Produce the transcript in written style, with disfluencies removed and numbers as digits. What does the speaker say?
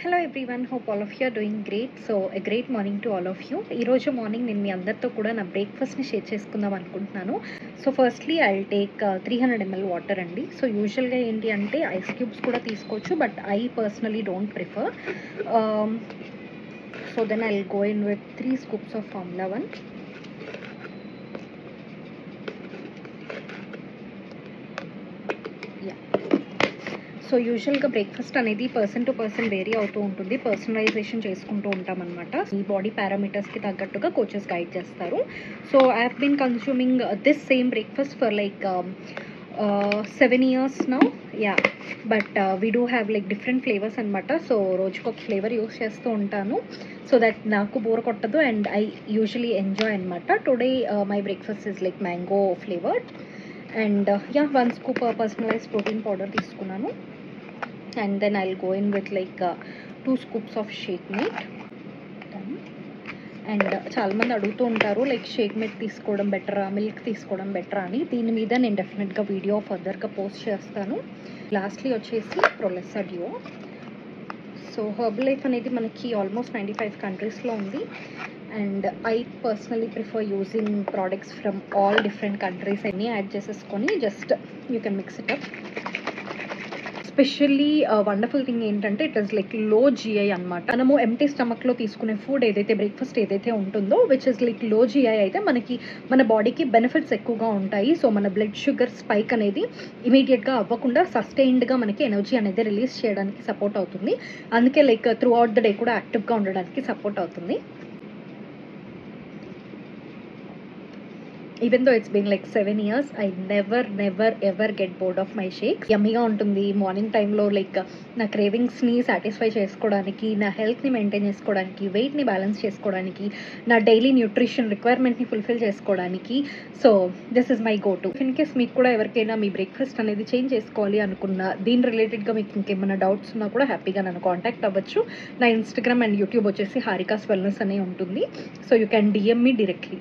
Hello everyone, hope all of you are doing great. So a great morning to all of you. ఈరోజు morning నేను మీ అందరితో కూడా నా బ్రేక్ఫాస్ట్ని షేర్ చేసుకుందాం అనుకుంటున్నాను. So firstly I take 300 ml water అండి. సో యూజువల్గా ఏంటి అంటే ఐస్ క్యూబ్స్ కూడా తీసుకోవచ్చు, but I personally don't prefer. So then I will go in with 3 scoops of Formula 1. So యూజువల్గా బ్రేక్ఫాస్ట్ అనేది పర్సన్ టు పర్సన్ వేరీ అవుతూ ఉంటుంది, పర్సనలైజేషన్ చేసుకుంటూ ఉంటాం అనమాట. ఈ బాడీ పారామీటర్స్కి తగ్గట్టుగా కోచెస్ గైడ్ చేస్తారు. So I have been consuming this same breakfast for like 7 years now. Yeah, but we do have like different flavours అనమాట. సో రోజుకి ఒక ఫ్లేవర్ యూస్ చేస్తూ ఉంటాను, సో దట్ నాకు బోర్ కొట్టదు అండ్ ఐ యూజువలీ ఎంజాయ్ అనమాట. Today my breakfast is like mango flavoured and yeah 1 scoop personalise protein powder తీసుకున్నాను. And then I'll go in with like 2 scoops of shake meat. And చాలామంది అడుగుతూ ఉంటారు like Sheikh mate తీసుకోవడం బెటరా, milk తీసుకోవడం బెటరా అని. దీని మీద నేను డెఫినెట్గా వీడియో ఫర్దర్గా పోస్ట్ చేస్తాను. లాస్ట్లీ వచ్చేసి ప్రొలెసా డియో. సో హెర్బల్ లైఫ్ అనేది మనకి ఆల్మోస్ట్ 95 కంట్రీస్లో ఉంది and I personally prefer using products from all different countries అన్నీ యాడ్ చేసేసుకొని just you can mix it up. Specially wonderful thing ఏంటంటే ఇట్ ఇస్ లైక్ లో జిఐ అనమాట. మనము ఎంటీ స్టమక్లో తీసుకునే ఫుడ్ ఏదైతే బ్రేక్ఫాస్ట్ ఏదైతే ఉంటుందో విచ్ ఇస్ లైక్ లో జిఐ అయితే మనకి మన బాడీకి బెనిఫిట్స్ ఎక్కువగా ఉంటాయి. సో మన బ్లడ్ షుగర్ స్పైక్ అనేది ఇమీడియట్గా అవ్వకుండా సస్టైన్డ్గా మనకి ఎనర్జీ అనేది రిలీజ్ చేయడానికి సపోర్ట్ అవుతుంది. అందుకే like throughout the day కూడా యాక్టివ్గా ఉండడానికి సపోర్ట్ అవుతుంది. Even though it's been like 7 years, I never ever get bored of my shake. యమ్మీగా ఉంటుంది మార్నింగ్ టైంలో. లైక్ నా క్రేవింగ్స్ని సాటిస్ఫై చేసుకోవడానికి, నా హెల్త్ని మెయింటైన్ చేసుకోవడానికి, వెయిట్ని బ్యాలెన్స్ చేసుకోవడానికి, నా డైలీ న్యూట్రిషన్ రిక్వైర్మెంట్ని ఫుల్ఫిల్ చేసుకోవడానికి. So this is my go to. In case మీకు కూడా ఎవరికైనా మీ బ్రేక్ఫాస్ట్ అనేది చేంజ్ చేసుకోవాలి అనుకున్నా, దీని రిలేటెడ్గా మీకు ఇంకేమైనా డౌట్స్ ఉన్నా కూడా హ్యాపీగా నన్ను కాంటాక్ట్ అవ్వచ్చు. నా ఇన్స్టాగ్రామ్ అండ్ యూట్యూబ్ వచ్చేసి హారికాస్ వెల్నెస్ అనే ఉంటుంది. So you can DM me directly.